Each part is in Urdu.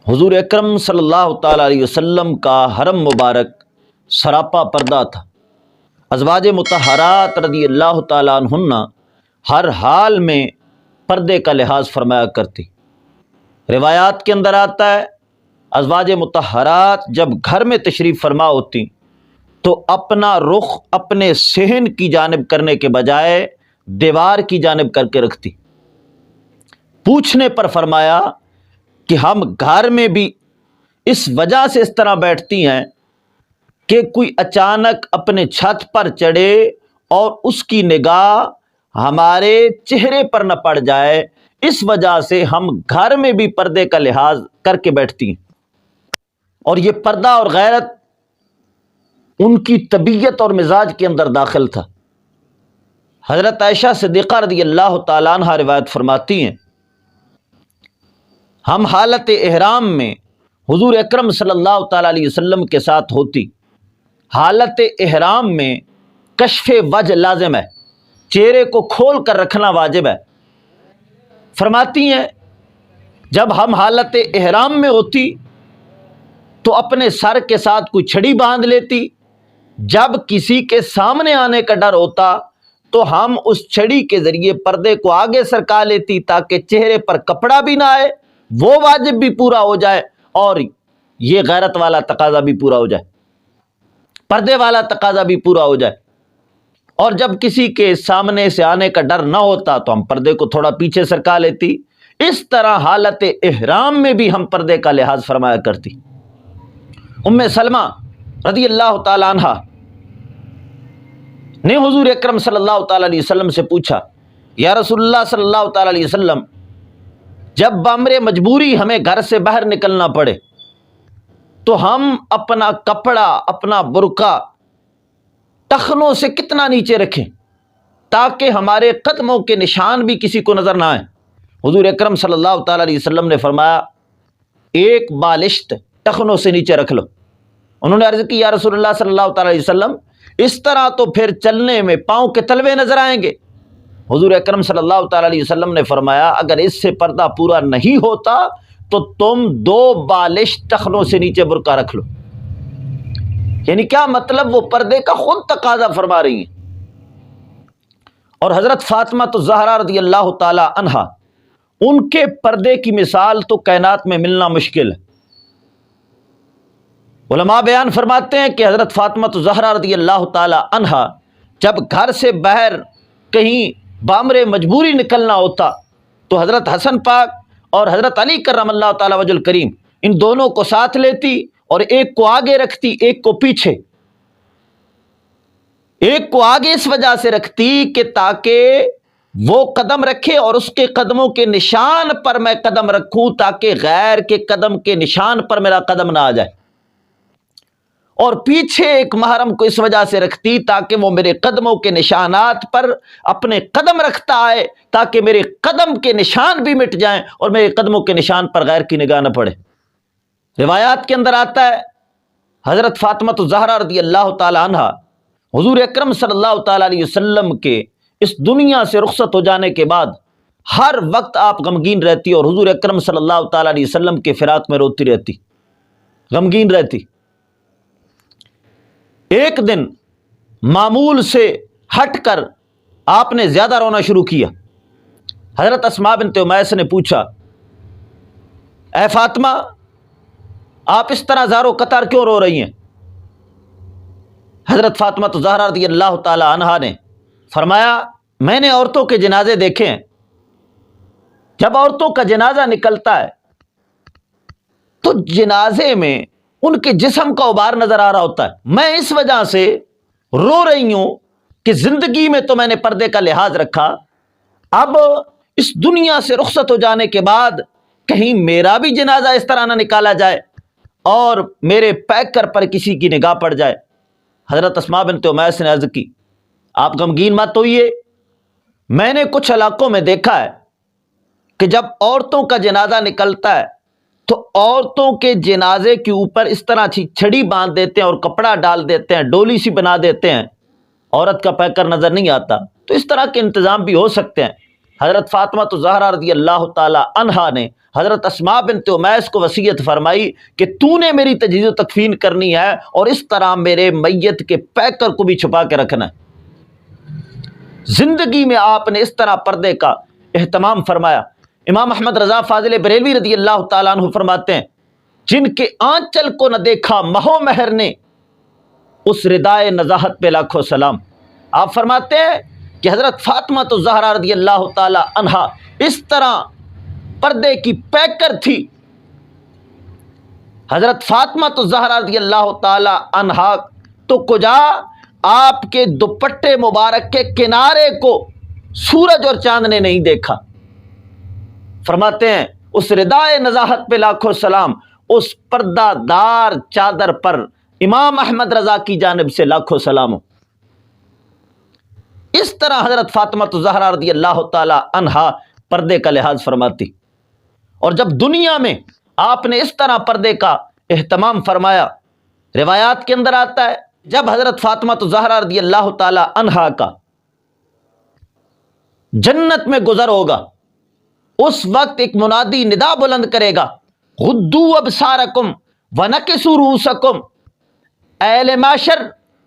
حضور اکرم صلی اللہ تعالیٰ علیہ وسلم کا حرم مبارک سراپا پردہ تھا۔ ازواج مطہرات رضی اللہ تعالیٰ عنہن ہر حال میں پردے کا لحاظ فرمایا کرتی۔ روایات کے اندر آتا ہے ازواج مطہرات جب گھر میں تشریف فرما ہوتی تو اپنا رخ اپنے صحن کی جانب کرنے کے بجائے دیوار کی جانب کر کے رکھتی۔ پوچھنے پر فرمایا کہ ہم گھر میں بھی اس وجہ سے اس طرح بیٹھتی ہیں کہ کوئی اچانک اپنے چھت پر چڑھے اور اس کی نگاہ ہمارے چہرے پر نہ پڑ جائے، اس وجہ سے ہم گھر میں بھی پردے کا لحاظ کر کے بیٹھتی ہیں۔ اور یہ پردہ اور غیرت ان کی طبیعت اور مزاج کے اندر داخل تھا۔ حضرت عائشہ صدیقہ رضی اللہ تعالیٰ عنہ روایت فرماتی ہیں ہم حالت احرام میں حضور اکرم صلی اللہ تعالیٰ علیہ وسلم کے ساتھ ہوتی۔ حالت احرام میں کشف وجہ لازم ہے، چہرے کو کھول کر رکھنا واجب ہے۔ فرماتی ہیں جب ہم حالت احرام میں ہوتی تو اپنے سر کے ساتھ کوئی چھڑی باندھ لیتی، جب کسی کے سامنے آنے کا ڈر ہوتا تو ہم اس چھڑی کے ذریعے پردے کو آگے سرکا لیتی تاکہ چہرے پر کپڑا بھی نہ آئے، وہ واجب بھی پورا ہو جائے اور یہ غیرت والا تقاضا بھی پورا ہو جائے، پردے والا تقاضا بھی پورا ہو جائے۔ اور جب کسی کے سامنے سے آنے کا ڈر نہ ہوتا تو ہم پردے کو تھوڑا پیچھے سرکا لیتی۔ اس طرح حالت احرام میں بھی ہم پردے کا لحاظ فرمایا کرتی۔ ام سلمہ رضی اللہ تعالیٰ عنہ نے حضور اکرم صلی اللہ تعالیٰ علیہ وسلم سے پوچھا یا رسول اللہ صلی اللہ تعالیٰ علیہ وسلم جب بامر مجبوری ہمیں گھر سے باہر نکلنا پڑے تو ہم اپنا کپڑا اپنا برقع ٹخنوں سے کتنا نیچے رکھیں تاکہ ہمارے قدموں کے نشان بھی کسی کو نظر نہ آئیں؟ حضور اکرم صلی اللہ تعالیٰ علیہ وسلم نے فرمایا ایک بالشت ٹخنوں سے نیچے رکھ لو۔ انہوں نے عرض کی یا رسول اللہ صلی اللہ تعالیٰ علیہ وسلم اس طرح تو پھر چلنے میں پاؤں کے تلوے نظر آئیں گے۔ حضور اکرم صلی اللہ تعالیٰ علیہ وسلم نے فرمایا اگر اس سے پردہ پورا نہیں ہوتا تو تم 2 بالش ٹخنوں سے نیچے برقع رکھ لو۔ یعنی کیا مطلب؟ وہ پردے کا خود تقاضا فرما رہی ہیں۔ اور حضرت فاطمہ الزہرا رضی اللہ تعالی عنہا ان کے پردے کی مثال تو کائنات میں ملنا مشکل ہے۔ علماء بیان فرماتے ہیں کہ حضرت فاطمہ الزہرا رضی اللہ تعالی عنہا جب گھر سے باہر کہیں بامر مجبوری نکلنا ہوتا تو حضرت حسن پاک اور حضرت علی کرم اللہ تعالی وجہ الکریم ان دونوں کو ساتھ لیتی اور ایک کو آگے رکھتی ایک کو پیچھے۔ ایک کو آگے اس وجہ سے رکھتی کہ تاکہ وہ قدم رکھے اور اس کے قدموں کے نشان پر میں قدم رکھوں تاکہ غیر کے قدم کے نشان پر میرا قدم نہ آ جائے، اور پیچھے ایک محرم کو اس وجہ سے رکھتی تاکہ وہ میرے قدموں کے نشانات پر اپنے قدم رکھتا آئے تاکہ میرے قدم کے نشان بھی مٹ جائیں اور میرے قدموں کے نشان پر غیر کی نگاہ نہ پڑے۔ روایات کے اندر آتا ہے حضرت فاطمہ الزہرا رضی اللہ تعالی عنہ حضور اکرم صلی اللہ تعالی علیہ وسلم کے اس دنیا سے رخصت ہو جانے کے بعد ہر وقت آپ غمگین رہتی اور حضور اکرم صلی اللہ تعالی علیہ وسلم کے فراق میں روتی رہتی، غمگین رہتی۔ ایک دن معمول سے ہٹ کر آپ نے زیادہ رونا شروع کیا۔ حضرت اسماء بنت امیس نے پوچھا اے فاطمہ آپ اس طرح زار و قطار کیوں رو رہی ہیں؟ حضرت فاطمہ الزہرا رضی اللہ تعالی عنہا نے فرمایا میں نے عورتوں کے جنازے دیکھے ہیں، جب عورتوں کا جنازہ نکلتا ہے تو جنازے میں ان کے جسم کا غبار نظر آ رہا ہوتا ہے، میں اس وجہ سے رو رہی ہوں کہ زندگی میں تو میں نے پردے کا لحاظ رکھا، اب اس دنیا سے رخصت ہو جانے کے بعد کہیں میرا بھی جنازہ اس طرح نہ نکالا جائے اور میرے پیکر پر کسی کی نگاہ پڑ جائے۔ حضرت اسماء بنت امیس نے عرض کی آپ غمگین مت ہوئیے، میں نے کچھ علاقوں میں دیکھا ہے کہ جب عورتوں کا جنازہ نکلتا ہے تو عورتوں کے جنازے کے اوپر اس طرح چھڑی باندھ دیتے ہیں اور کپڑا ڈال دیتے ہیں، ڈولی سی بنا دیتے ہیں، عورت کا پیکر نظر نہیں آتا، تو اس طرح کے انتظام بھی ہو سکتے ہیں۔ حضرت فاطمہ الزہرا رضی اللہ تعالی عنہا نے حضرت اسماء بنت امیس کو وصیت فرمائی کہ تو نے میری تجہیز و تکفین کرنی ہے اور اس طرح میرے میت کے پیکر کو بھی چھپا کے رکھنا ہے۔ زندگی میں آپ نے اس طرح پردے کا اہتمام فرمایا۔ امام احمد رضا فاضل بریلوی رضی اللہ تعالیٰ عنہ فرماتے ہیں جن کے آنچل کو نہ دیکھا مہو مہر نے اس ردائے نزاہت پہ لاکھوں سلام۔ آپ فرماتے ہیں کہ حضرت فاطمہ الزہرا رضی اللہ تعالی عنہا اس طرح پردے کی پیکر تھی۔ حضرت فاطمہ الزہرا رضی اللہ تعالی عنہا تو کجا آپ کے دوپٹے مبارک کے کنارے کو سورج اور چاند نے نہیں دیکھا۔ فرماتے ہیں اس ردائے نزاہت پہ لاکھوں سلام، اس پردہ دار چادر پر امام احمد رضا کی جانب سے لاکھوں سلام ہو۔ اس طرح حضرت فاطمہ الزہرا رضی اللہ تعالی عنہا پردے کا لحاظ فرماتی، اور جب دنیا میں آپ نے اس طرح پردے کا اہتمام فرمایا، روایات کے اندر آتا ہے جب حضرت فاطمہ الزہرا رضی اللہ تعالی عنہا کا جنت میں گزر ہوگا، اس وقت ایک منادی ندا بلند کرے گا، غدوا ابصارکم ونکسوا رؤوسکم، اے اہل معاشر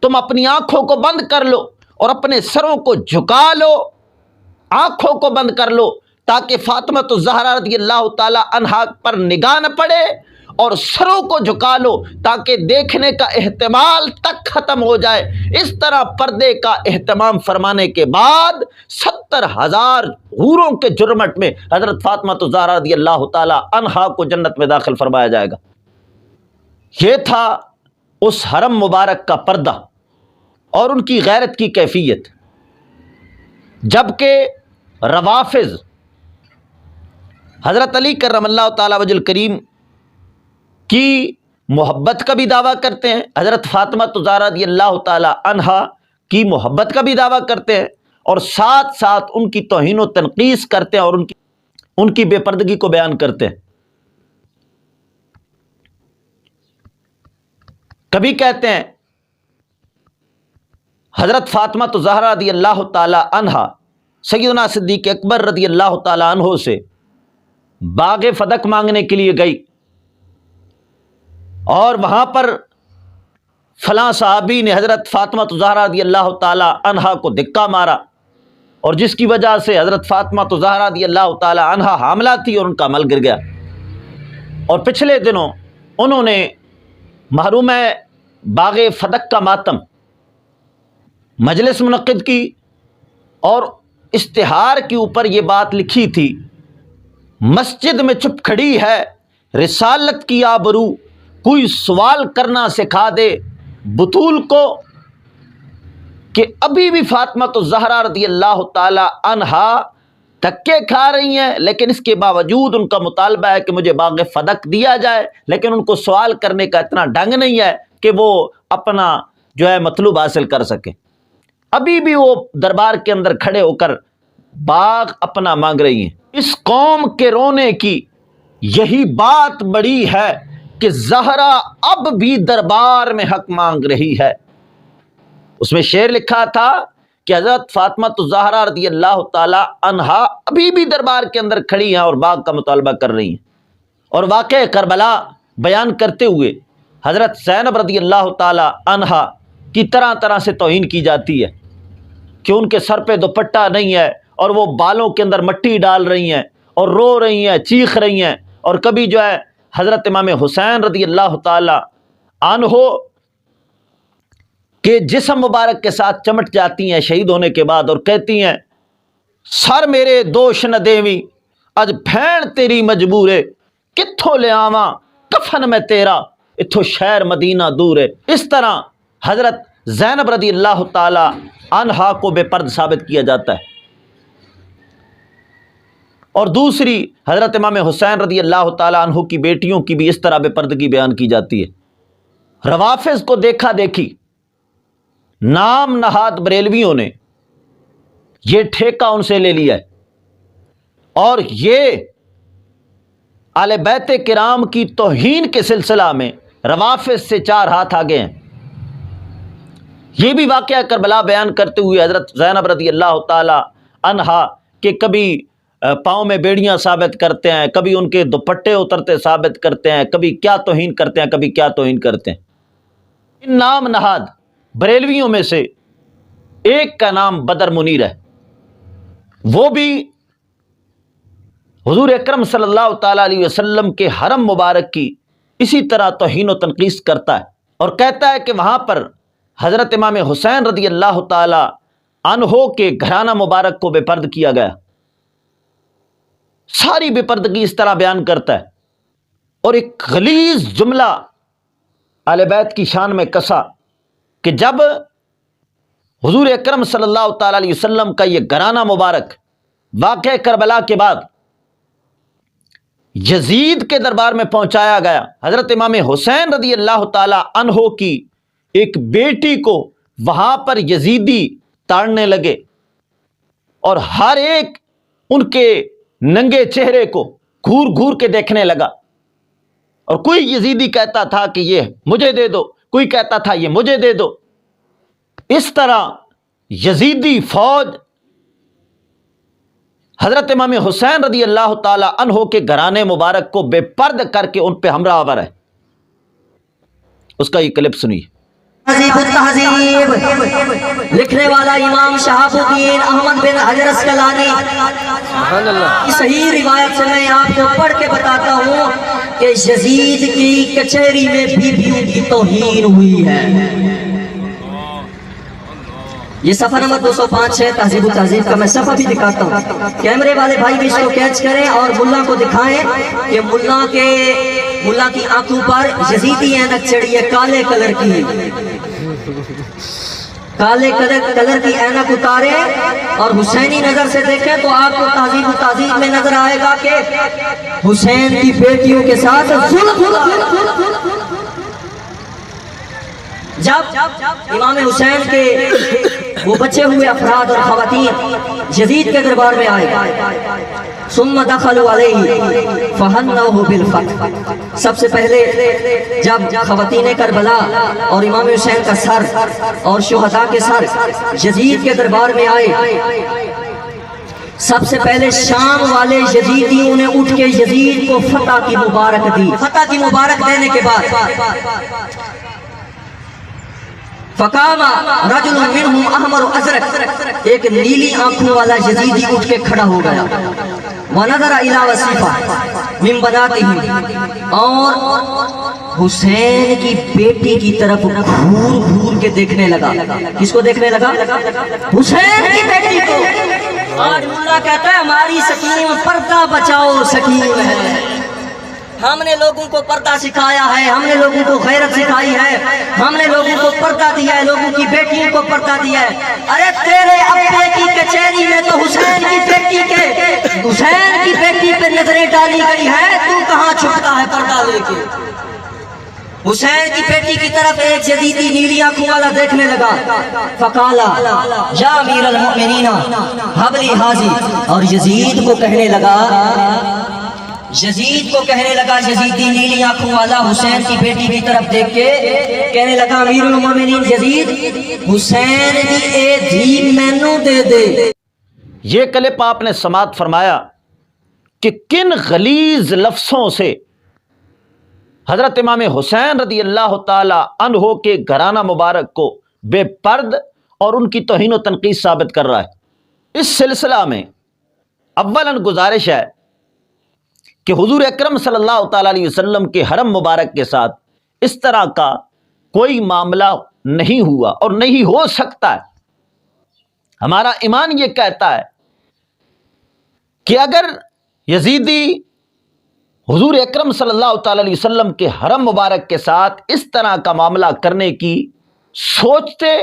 تم اپنی آنکھوں کو بند کر لو اور اپنے سروں کو جھکا لو، آنکھوں کو بند کر لو تاکہ فاطمہ الزہرا رضی اللہ تعالی عنہا پر نگاہ نہ پڑے، اور سروں کو جھکا لو تاکہ دیکھنے کا احتمال تک ختم ہو جائے۔ اس طرح پردے کا اہتمام فرمانے کے بعد 70,000 حوروں کے جرمٹ میں حضرت فاطمہ الزہرا رضی اللہ تعالی عنہا کو جنت میں داخل فرمایا جائے گا۔ یہ تھا اس حرم مبارک کا پردہ اور ان کی غیرت کی کیفیت۔ جبکہ روافض حضرت علی کرم اللہ تعالی وجہ الکریم کی محبت کا بھی دعویٰ کرتے ہیں، حضرت فاطمہ الزہرا رضی اللہ تعالی عنہا کی محبت کا بھی دعویٰ کرتے ہیں، اور ساتھ ساتھ ان کی توہین و تنقیص کرتے ہیں اور ان کی بے پردگی کو بیان کرتے ہیں۔ کبھی کہتے ہیں حضرت فاطمہ الزہرا رضی اللہ تعالی عنہا سیدنا صدیق اکبر رضی اللہ تعالی عنہ سے باغ فدق مانگنے کے لیے گئی، اور وہاں پر فلاں صحابی نے حضرت فاطمہ الزہرا رضی اللہ تعالی عنہا کو دھکا مارا، اور جس کی وجہ سے حضرت فاطمہ الزہرا رضی اللہ تعالی عنہا حاملہ تھی اور ان کا عمل گر گیا۔ اور پچھلے دنوں انہوں نے محروم باغ فدق کا ماتم مجلس منعقد کی، اور اشتہار کے اوپر یہ بات لکھی تھی، مسجد میں چپ کھڑی ہے رسالت کی آبرو، کوئی سوال کرنا سکھا دے بطول کو، کہ ابھی بھی فاطمہ الزہرا رضی اللہ تعالی عنہا دھکے کھا رہی ہیں، لیکن اس کے باوجود ان کا مطالبہ ہے کہ مجھے باغ فدق دیا جائے، لیکن ان کو سوال کرنے کا اتنا ڈھنگ نہیں ہے کہ وہ اپنا جو ہے مطلوب حاصل کر سکیں۔ ابھی بھی وہ دربار کے اندر کھڑے ہو کر باغ اپنا مانگ رہی ہیں۔ اس قوم کے رونے کی یہی بات بڑی ہے کہ زہرا اب بھی دربار میں حق مانگ رہی ہے۔ اس میں شعر لکھا تھا کہ حضرت فاطمہ الزہرا رضی اللہ تعالی عنہا ابھی بھی دربار کے اندر کھڑی ہیں اور باغ کا مطالبہ کر رہی ہیں۔ اور واقعہ کربلا بیان کرتے ہوئے حضرت زینب رضی اللہ تعالی عنہا کی طرح طرح سے توہین کی جاتی ہے کہ ان کے سر پہ دوپٹہ نہیں ہے، اور وہ بالوں کے اندر مٹی ڈال رہی ہیں اور رو رہی ہیں، چیخ رہی ہیں، اور کبھی جو ہے حضرت امام حسین رضی اللہ تعالی عنہ کے جسم مبارک کے ساتھ چمٹ جاتی ہیں شہید ہونے کے بعد، اور کہتی ہیں سر میرے دوش نہ دیویں اج بھین تیری مجبورے، کتھوں لے آواں کفن میں تیرا اتھوں شہر مدینہ دور ہے۔ اس طرح حضرت زینب رضی اللہ تعالی عنہا کو بے پرد ثابت کیا جاتا ہے، اور دوسری حضرت امام حسین رضی اللہ تعالی عنہ کی بیٹیوں کی بھی اس طرح بے پردگی بیان کی جاتی ہے۔ روافض کو دیکھا دیکھی نام نہاد بریلویوں نے یہ ٹھیکہ ان سے لے لیا ہے، اور یہ اہل بیت کرام کی توہین کے سلسلہ میں روافض سے 4 ہاتھ آگے ہیں۔ یہ بھی واقعہ کربلا بیان کرتے ہوئے حضرت زینب رضی اللہ تعالی عنہا کہ کبھی پاؤں میں بیڑیاں ثابت کرتے ہیں، کبھی ان کے دوپٹے اترتے ثابت کرتے ہیں، کبھی کیا توہین کرتے ہیں، کبھی کیا توہین کرتے ہیں۔ ان نام نہاد بریلویوں میں سے ایک کا نام بدر منیر ہے، وہ بھی حضور اکرم صلی اللہ تعالیٰ علیہ وسلم کے حرم مبارک کی اسی طرح توہین و تنقیص کرتا ہے، اور کہتا ہے کہ وہاں پر حضرت امام حسین رضی اللہ تعالی عنہ کے گھرانہ مبارک کو بے پرد کیا گیا۔ ساری بے پردگی اس طرح بیان کرتا ہے، اور ایک غلیظ جملہ اہل بیت کی شان میں کسا کہ جب حضور اکرم صلی اللہ تعالی علیہ وسلم کا یہ گھرانہ مبارک واقعہ کربلا کے بعد یزید کے دربار میں پہنچایا گیا، حضرت امام حسین رضی اللہ تعالی عنہ کی ایک بیٹی کو وہاں پر یزیدی تاڑنے لگے، اور ہر ایک ان کے ننگے چہرے کو گھور گھور کے دیکھنے لگا، اور کوئی یزیدی کہتا تھا کہ یہ مجھے دے دو، کوئی کہتا تھا یہ مجھے دے دو۔ اس طرح یزیدی فوج حضرت امام حسین رضی اللہ تعالی عنہ کے گھرانے مبارک کو بے پرد کر کے ان پہ حملہ آور ہے۔ اس کا یہ کلپ سنیے۔ تہذیب التہذیب لکھنے والا امام شہاب الدین احمد بن حجر اسقلانی کی صحیح روایت سے میں آپ کو پڑھ کے بتاتا ہوں کہ یزید کی کچہری میں بیویوں کی توہین ہوئی ہے۔ یہ صفحہ نمبر 205 ہے تہذیب التہذیب کا، میں صفحہ بھی دکھاتا ہوں، کیمرے والے بھائی بھی اس کو کیچ کریں اور ملا کو دکھائیں کہ ملا کی آنکھوں پر یزیدی اینک چڑھی ہے کالے کلر کی، کالے کلر کی اینک اتارے اور حسینی نظر سے دیکھیں تو آپ کو تہذیب التہذیب میں نظر آئے گا کہ حسین کی بیٹیوں کے ساتھ ظلم ہوا۔ جب امام حسین کے وہ بچے ہوئے افراد اور خواتین یزید کے دربار میں آئے، ثم دخلوا علیہ فہنوہ بالفتح، سب سے پہلے جب خواتین کربلا اور امام حسین کا سر اور شہداء کے سر یزید کے دربار میں آئے، سب سے پہلے شام والے یزیدیوں نے اٹھ کے یزید کو فتح کی مبارک دی۔ فتح کی مبارک دینے کے بعد فقام رجل منہم احمر ازرق، ایک نیلی آنکھوں والا یزیدی اٹھ کے کھڑا ہو گیا، ونظر الی وصیفہ من بناتہ، اور حسین کی بیٹی کی طرف گھور گھور کے دیکھنے لگا۔ کس کو دیکھنے لگا؟ حسین کی بیٹی کو۔ آج ملا کہتا ہے ہماری سکیم پردہ بچاؤ سکیم ہے، ہم نے لوگوں کو پردہ سکھایا ہے، ہم نے لوگوں کو غیرت سکھائی ہے، ہم نے لوگوں کو پردہ دیا ہے، لوگوں کی بیٹیوں کو پردہ دیا ہے۔ ارے تیرے ابے کی کچہری میں تو حسین کی بیٹی پہ نظریں ڈالی گئی ہے، تو کہاں چھپتا ہے پردہ لے کے؟ حسین کی بیٹی کی طرف ایک یزیدی نیلی آنکھوں والا دیکھنے لگا، فقالا یا امیر المؤمنین ہب لی ھذی، اور یزید کو کہنے لگا یزیدی نیلی آنکھوں والا حسین کی بیٹی کی طرف دیکھ کے کہنے لگا امیر المومنین یزید، حسین کی اے دھی مینوں دے دے۔ یہ کلپ آپ نے سماعت فرمایا کہ کن غلیظ لفظوں سے حضرت امام حسین رضی اللہ تعالی عنہ کے گھرانہ مبارک کو بے پرد اور ان کی توہین و تنقیص ثابت کر رہا ہے۔ اس سلسلہ میں اولاً گزارش ہے کہ حضور اکرم صلی اللہ تعالیٰ علیہ وسلم کے حرم مبارک کے ساتھ اس طرح کا کوئی معاملہ نہیں ہوا اور نہیں ہو سکتا ہے۔ ہمارا ایمان یہ کہتا ہے کہ اگر یزیدی حضور اکرم صلی اللہ تعالیٰ علیہ وسلم کے حرم مبارک کے ساتھ اس طرح کا معاملہ کرنے کی سوچتے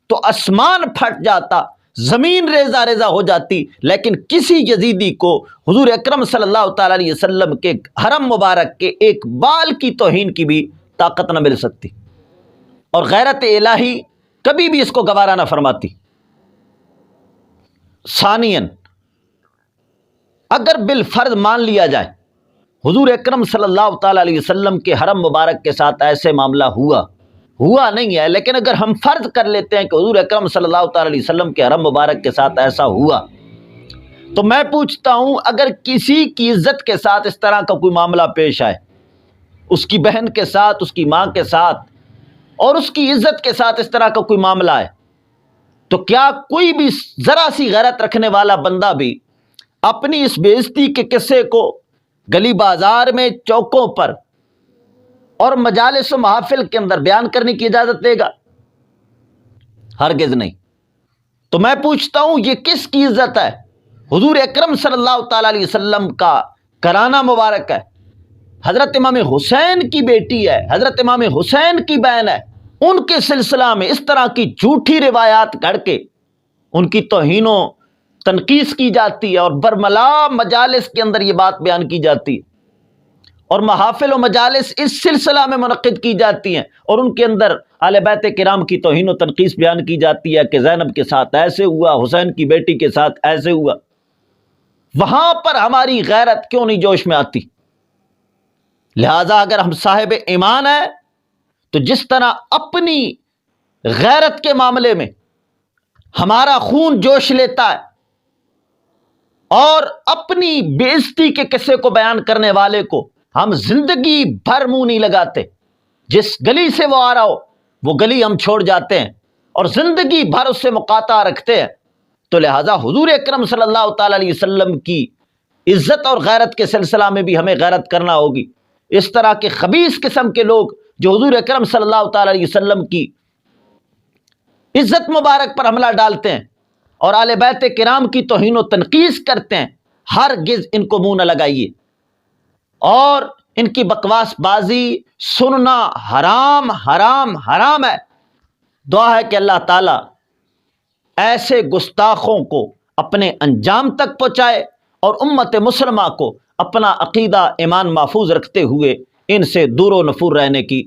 تو آسمان پھٹ جاتا، زمین ریزہ ریزہ ہو جاتی، لیکن کسی یزیدی کو حضور اکرم صلی اللہ تعالیٰ علیہ وسلم کے حرم مبارک کے ایک بال کی توہین کی بھی طاقت نہ مل سکتی، اور غیرت الہی کبھی بھی اس کو گوارا نہ فرماتی۔ ثانیاً، اگر بالفرض مان لیا جائے حضور اکرم صلی اللہ تعالیٰ علیہ وسلم کے حرم مبارک کے ساتھ ایسے معاملہ ہوا نہیں ہے، لیکن اگر ہم فرض کر لیتے ہیں کہ حضور اکرم صلی اللہ تعالیٰ علیہ وسلم کے حرم مبارک کے ساتھ ایسا ہوا، تو میں پوچھتا ہوں اگر کسی کی عزت کے ساتھ اس طرح کا کوئی معاملہ پیش آئے، اس کی بہن کے ساتھ، اس کی ماں کے ساتھ، اور اس کی عزت کے ساتھ اس طرح کا کوئی معاملہ ہے، تو کیا کوئی بھی ذرا سی غیرت رکھنے والا بندہ بھی اپنی اس بے عزتی کے قصے کو گلی بازار میں، چوکوں پر اور مجالس و محافل کے اندر بیان کرنے کی اجازت دے گا؟ ہرگز نہیں۔ تو میں پوچھتا ہوں یہ کس کی عزت ہے؟ حضور اکرم صلی اللہ تعالی علیہ وسلم کا کرانہ مبارک ہے، حضرت امام حسین کی بیٹی ہے، حضرت امام حسین کی بہن ہے، ان کے سلسلہ میں اس طرح کی جھوٹی روایات گھڑ کے ان کی توہین و تنقیص کی جاتی ہے، اور برملا مجالس کے اندر یہ بات بیان کی جاتی ہے، اور محافل و مجالس اس سلسلہ میں منعقد کی جاتی ہیں، اور ان کے اندر اہل بیت کرام کی توہین و تنقیص بیان کی جاتی ہے کہ زینب کے ساتھ ایسے ہوا، حسین کی بیٹی کے ساتھ ایسے ہوا۔ وہاں پر ہماری غیرت کیوں نہیں جوش میں آتی؟ لہٰذا اگر ہم صاحب ایمان ہیں تو جس طرح اپنی غیرت کے معاملے میں ہمارا خون جوش لیتا ہے اور اپنی بے عزتی کے قصے کو بیان کرنے والے کو ہم زندگی بھر منہ نہیں لگاتے، جس گلی سے وہ آ رہا ہو وہ گلی ہم چھوڑ جاتے ہیں اور زندگی بھر اس سے مقاطعہ رکھتے ہیں، تو لہٰذا حضور اکرم صلی اللہ تعالی علیہ وسلم کی عزت اور غیرت کے سلسلہ میں بھی ہمیں غیرت کرنا ہوگی۔ اس طرح کے خبیث قسم کے لوگ جو حضور اکرم صلی اللہ تعالی علیہ وسلم کی عزت مبارک پر حملہ ڈالتے ہیں اور آل بیت کرام کی توہین و تنقیص کرتے ہیں، ہرگز ان کو منہ نہ لگائیے، اور ان کی بکواس بازی سننا حرام حرام حرام ہے۔ دعا ہے کہ اللہ تعالیٰ ایسے گستاخوں کو اپنے انجام تک پہنچائے اور امت مسلمہ کو اپنا عقیدہ ایمان محفوظ رکھتے ہوئے ان سے دور و نفور رہنے کی